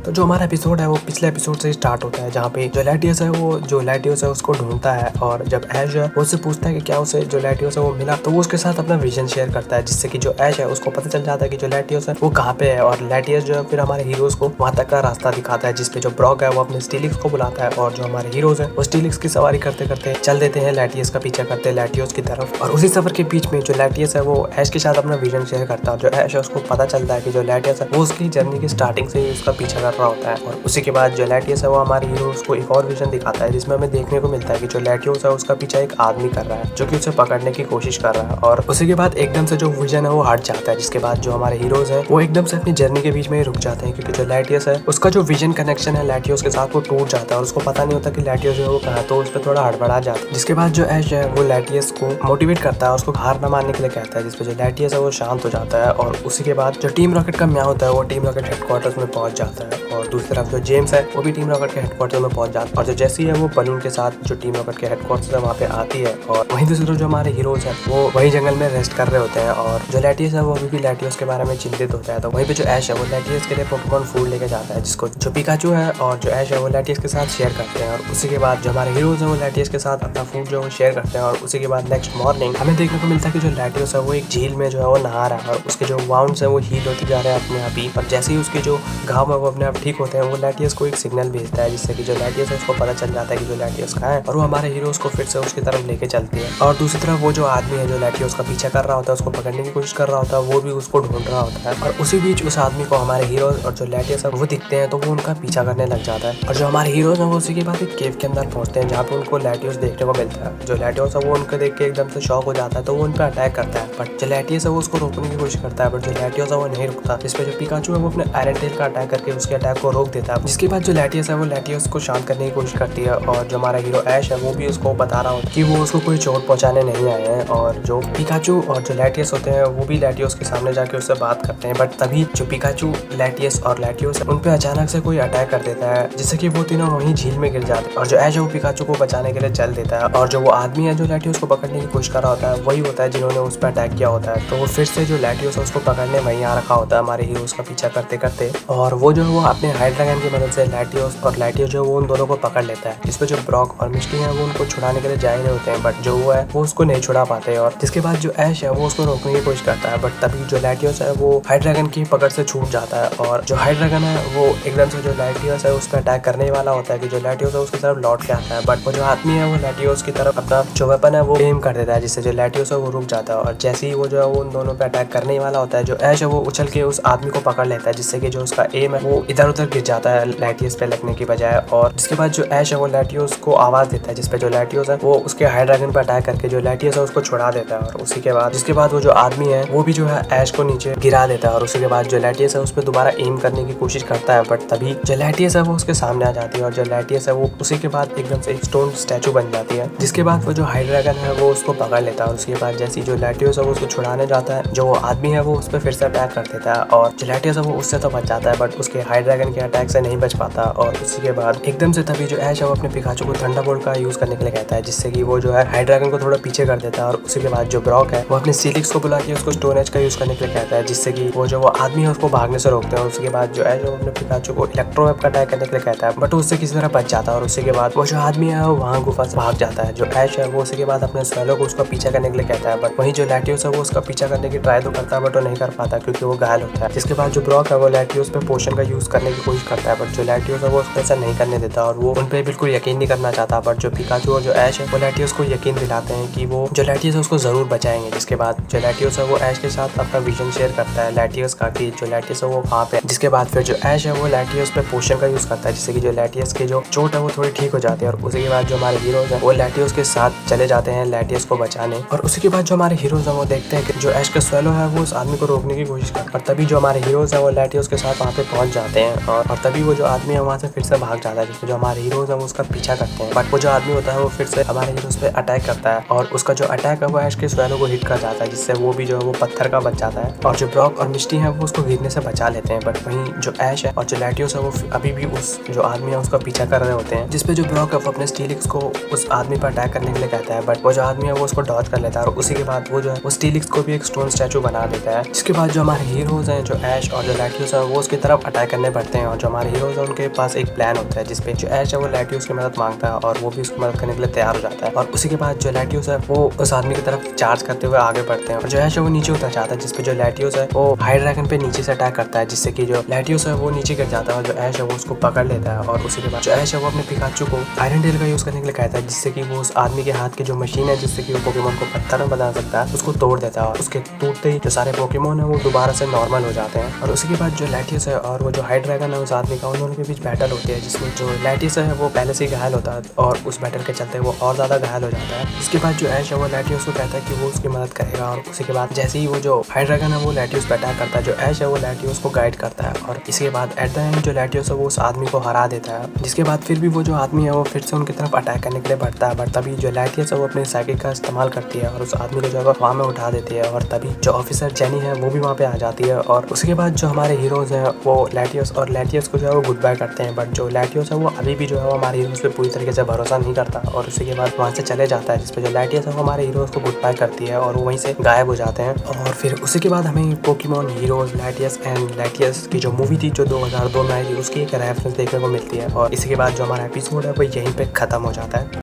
तो जो हमारा एपिसोड है वो पिछले एपिसोड से स्टार्ट होता है, जहाँ पे जो लैटियस है वो जो लैटियस है उसको ढूंढता है, और जब ऐश जो है वो उससे पूछता है कि क्या उसे जो लैटियस है वो मिला, तो वो उसके साथ अपना विजन शेयर करता है, जिससे कि जो ऐश है उसको पता चल जाता है कि जो लैटियस है वो कहाँ पे है। और लैटियस जो है फिर हमारे हीरोज को वहाँ तक का रास्ता दिखाता है, जिसपे जो ब्रॉक है वो अपने स्टीलिक्स को बुलाता है, और जो हमारे हीरोज है वो स्टीलिक्स की सवारी करते करते चल देते हैं लैटियस का पीछा करते हैं लैटियस की तरफ। और उसी सफर के बीच में जो लैटियस है वो ऐश के साथ अपना विजन शेयर करता है। जो ऐश है उसको पता चलता है कि जो लैटियस है वो उसकी जर्नी की स्टार्टिंग से ही उसका पीछा कर रहा होता है। और उसी के बाद जो लैटियस है वो हमारे हीरोज को एक और विजन दिखाता है, जिसमें हमें देखने को मिलता है कि जो लैटियस है उसका पीछा एक आदमी कर रहा है जो कि उसे पकड़ने की कोशिश कर रहा है। और उसी के बाद एकदम से जो विजन है वो हट जाता है, जिसके बाद जो हमारे हीरोज है वो एकदम से अपनी जर्नी के बीच में ही रुक जाते हैं, क्योंकि जो लैटियस है उसका जो विजन कनेक्शन है लैटियस के साथ वो टूट जाता है, और उसको पता नहीं होता कि लैटियस जो है वो कहाँ, तो उस पर थोड़ा हड़बड़ा जाता है। जिसके बाद जो ऐश है वो लैटियस को मोटिवेट करता है, उसको हार न मानने के लिए कहता है, जिसपे जो लैटियस है वो शांत हो जाता है। और उसी के बाद जो टीम रॉकेट का म्याऊ होता है वो टीम रॉकेट हेडक्वार्टर्स में पहुंच जाता है, और दूसरी तरफ जो जेम्स है वो भी टीम रॉकेट के हेडक्वार्टर में पहुंच जाता है। और जो जैसी है वो बलून के साथ जो टीम रॉकेट के हेडक्वार्टर है वहाँ पे आती है, और वहीं दूसरी तरफ जो हमारे हीरोज है वो वही जंगल में रेस्ट कर रहे होते हैं, और जो लैटियस है वो अभी भी लैटियस के बारे में चिंतित होता है। तो वहीं पे जो ऐश है वो लैटियस के लिए पोकेमॉन फूड लेके जाता है, जिसको जो पिकाचू है और जो ऐश है वो लैटियस के साथ शेयर करते हैं। और उसी के बाद जो हमारे हीरोज है वो लैटियस के साथ अपना फूड जो है शेयर करते हैं। और उसी के बाद नेक्स्ट मॉर्निंग हमें देखने को मिलता है कि जो लैटियस है वो एक झील में जो है वो नहा रहा है, और उसके जो वाउंड्स है वो हील होते जा रहे हैं अपने आप ही। और जैसे ही उसके जो घाव है वो अपने आप ठीक होते हैं, वो लैटियस को एक सिग्नल भेजता है, जिससे कि जो लैटियस है उसको पता चल जाता है कि जो लैटियस कहाँ है, और वो हमारे हीरोज को फिर से उसकी तरफ लेके चलती है। और दूसरी तरफ वो जो आदमी है जो लैटियस का पीछा कर रहा होता है, उसको पकड़ने की कोशिश कर रहा होता है, वो भी उसको ढूंढ रहा होता है। और उसी बीच उस आदमी को हमारे हीरोज और जो लैटियस है वो दिखते हैं, तो वो उनका पीछा करने लग जाता है। और जो हमारे हीरोज है वो उसी के बाद एक केव के अंदर पहुंचते हैं, जहाँ पे उनको लैटियस देखने को मिलता है। जो लैटियस है वो उनको देख के एकदम से शॉक हो जाता है, तो वो उन पर अटैक करता है। बट जो लैटियस है वो उसको रोकने की कोशिश करता है, बट जो लैटियस है वो नहीं रुकता, जिसपे जो पिकाचू है वो अपने आयरन टेल का अटैक करके उसके अटैक को रोक देता है। जिसके बाद जो लैटियस है वो लैटियस को शांत करने की कोशिश करती है, और जो हमारा हीरो ऐश है वो भी उसको बता रहा होता है कि वो उसको कोई चोट पहुंचाने नहीं आए हैं। और जो पिकाचू और जो लैटियस होते हैं वो भी लैटियस के सामने जाके उससे बात करते हैं, बट तभी जो पिकाचू, लैटियस और लैटियस है उन पे अचानक से कोई अटैक कर देता है, जिससे कि वो तीनों वहीं झील में गिर जाते हैं। और जो ऐश है वो पिकाचू को बचाने के लिए चल देता है, और जो वो आदमी है जो लैटियस को पकड़ने की कोशिश कर रहा होता है वही होता है जिन्होंने उस पर अटैक किया होता है। तो वो फिर से जो लैटियस है उसको पकड़ने वहीं आ रखा होता है हमारे हीरोज का पीछा करते करते, और वो जो है वो अपने हाइड्रा गन की मदद से लैटियस जो वो उन दोनों को पकड़ लेता है, जिसपे जो ब्रॉक और मिस्टी है वो उनको छुड़ाने के लिए जा रहे होते हैं, बट जो वो है वो उसको नहीं छुड़ा पाते। और जिसके बाद जो ऐश है वो उसको रोकने की कोशिश करता है, बट तभी जो लैटियस है वो हाइड्रागन की पकड़ से छूट जाता है, और जो हाइड्रागन है वो एकदम से जो लैटियस है उस पर अटैक करने वाला होता है कि जो लैटियस है उसकी तरफ लौट के आता है, बट वो जो आदमी है वो लैटियस की तरफ अपना जो वेपन है वो एम कर देता है, जिससे जो लैटियस है वो रुक जाता है। और जैसे ही वो जो है वो उन दोनों पे अटैक करने वाला होता है, जो ऐश है वो उछल के उस आदमी को पकड़ लेता है, जिससे कि जो उसका एम है वो इधर उधर गिर जाता है लैटियस पे लगने की बजाय। और जिसके बाद जो ऐश है वो लैटियस को आवाज देता है, जिसपे जो लैटियस है वो उसके हाइड्रागन पे अटैक करके जो लैटियस है उसको छुड़ा देता है। और उसी के बाद जिसके बाद वो जो आदमी है वो भी जो है ऐश को नीचे गिरा देता है, और उसी के बाद जो लैटियस है उस पर दोबारा एम करने की कोशिश करता है, बट तभी जो लैटियस है वो उसके सामने आ जाती है, और जो लैटियस है वो उसी के बाद एकदम से एक स्टोन स्टैचू बन जाती है। जिसके बाद वो जो हाइड्रागन है वो उसको पकड़ लेता है, और उसके बाद जैसी जो लैटियस है वो उसको छुड़ाने जाता है, जो आदमी है वो उस पर फिर से अटैक कर देता है, और जो लैटियस है वो उससे तो बच जाता है, बट उसके हाइड्रागन के अटैक से नहीं बच पाता। और उसी के बाद एकदम से तभी जो ऐश है वो अपने पिकाचू को थंडरबोल्ट का यूज करने के लिए कहता है, जिससे कि वो जो है हाइड्रागन को थोड़ा पीछे कर देता है। और उसी के बाद जो ब्रॉक है वो अपने स्टीलिक्स को बुला के उसको स्टोन एज का यूज करने के लिए कहता है, जिससे कि वो जो वो आदमी है उसको भागने से रोकते हैं। और उसके बाद जो है जो अपने पिकाचू को इलेक्ट्रोवेव का अटैक करने के लिए कहता है, बट उससे किसी तरह बच जाता है। और उसी के बाद वो जो आदमी है वो वहाँ गुफा से भाग जाता है। जो ऐश है वो उसी के बाद अपने स्वेलो को उसका पीछा करने के लिए कहता है, बट वहीं जो लैटियस है वो उसका पीछा करने की ट्राई तो करता है, बट वो नहीं कर पाता क्योंकि वो घायल होता है। जिसके बाद जो ब्रॉक है वो लैटियस पे पोशन का यूज करने की कोशिश करता है, बट जो लैटियस है वो उसको ऐसा नहीं करने देता, और वो उन पे बिल्कुल यकीन नहीं करना चाहता। बट जो पिकाचू और जो ऐश है वो लैटियस को यकीन दिलाते हैं कि वो जो लैटियस है उसको जरूर बचाएंगे। जिसके बाद जो लैटियस है वो ऐश के साथ अपना विजन शेयर करता है लैटियस का कि जो लैटियस है वो वहाँ पे। जिसके बाद फिर जो ऐश है वो लैटियस पे पोशन का यूज करता है, जिससे कि जो लैटियस की जो चोट है वो थोड़ी ठीक हो जाती है। और उसी के बाद जो हमारे हीरोज है वो लैटियस के साथ चले जाते हैं लैटियस को बचाने। और उसी के बाद जो हमारे हीरोज है वो देखते हैं कि जो ऐश का स्वेलो है वो उस आदमी को रोकने की कोशिश करता है, और तभी जो हमारे हीरोज है वो लैटियस के साथ वहाँ पे पहुंच जाते हैं, और तभी वो जो आदमी है वहाँ से फिर से भाग जाता है, जिससे जो हमारे हीरोज है वो उसका पीछा करते हैं। बट वो जो आदमी होता है वो फिर से हमारे हीरोज पे अटैक करता है, और उसका जो अटैक है वो ऐश के स्वेलो को हिट कर जाता है, जिससे वो भी जो है वो पत्थर का बच जाता है। और जो ब्रॉक और मिस्टी है वो उसको गिरने से बचा लेते हैं, बट वहीं जो ऐश है और जो लैटियस है वो अभी भी उस जो आदमी है उसका पीछा कर रहे होते हैं। जिसपे जो ब्रॉक है वो अपने स्टीलिक्स को उस आदमी पर अटैक करने के लिए कहता है, बट वो जो आदमी है वो उसको डॉज कर लेता है, और उसी के बाद वो जो है वो स्टीलिक्स को भी एक स्टोन स्टैचू बना देता है। जिसके बाद जो हमारे हीरोज हैं जो ऐश और जो लैटियस है वो उसकी तरफ अटैक करने बढ़ते हैं और जो हमारे हीरोज है उनके पास एक प्लान होता है जिसपे जो ऐश है वो लैटियस की मदद मांगता है और वो भी उसकी मदद करने के लिए तैयार हो जाता है। और उसी के बाद जो लैटियस है वो उस आदमी की तरफ चार्ज करते हुए आगे बढ़ते हैं और जो ऐश है वो नीचे उतर जाता है जिसपे जो लैटियस है वो हाइड्रैगन पे नीचे से अटैक करता है जिससे कि जो लैटियस है वो नीचे गिर जाता है और जो ऐश है वो उसको पकड़ लेता है। और उसी के बाद जो ऐश है वो अपने पिकाचू को आयरन टेल का यूज करने के लिए कहता है जिससे कि वो उस आदमी के हाथ की जो मशीन है जिससे कि वो पोकेमोन को पत्थर में बदल सकता है उसको तोड़ देता है और उसके टूटते ही जो सारे पोकेमोन है वो दोबारा से नॉर्मल हो जाते हैं। और उसी के बाद जो लैटियस है और वो जो हाइड्रैगन है उस आदमी का उन दोनों के बीच बैटल होती है जिसमें जो लैटियस है वो पहले से ही घायल होता है और उस बैटल के चलते वो और ज्यादा घायल हो जाता है। इसके बाद जो ऐश है वो लैटियस को कहता है कि वो उसकी मदद करेगा और उसी के बाद जैसे ही वो जो हाइड्रैगन है वो लैटियस पे अटैक करता है जो ऐश है वो लैटियस को गाइड करता है और इसके बाद एट द एंड जो लैटियस है वो उस आदमी को हरा देता है। जिसके बाद फिर भी वो जो आदमी है वो फिर से उनकी तरफ अटैक करने के लिए बढ़ता है बट तभी जो लैटियस है वो अपने साइकिल का इस्तेमाल करती है और उस आदमी को जो है वहाँ में उठा देती है और तभी जो ऑफिसर जेनी है वो भी वहाँ पे आ जाती है। और उसके बाद जो हमारे हीरोज हैं वो लैटियस को जो है वो गुड बाय करते हैं बट जो लैटियस है वो अभी भी जो है वो हमारे हीरोज पे पूरी तरीके से भरोसा नहीं करता और उसी के बाद वहाँ से चले जाता है जिसपे जो लैटियस है वो हमारे हीरोज को गुड बाय करती है और वो वहीं से गायब हो जाते हैं। और फिर उसी के बाद हमें पोकेमोन हीरोज लैटियस एंड लैटियस की जो मूवी थी जो 2002 में आई थी उसकी एक रेफरेंस देखने को मिलती है और इसी के बाद जो हमारा एपिसोड है वो यहीं पे खत्म हो जाता है।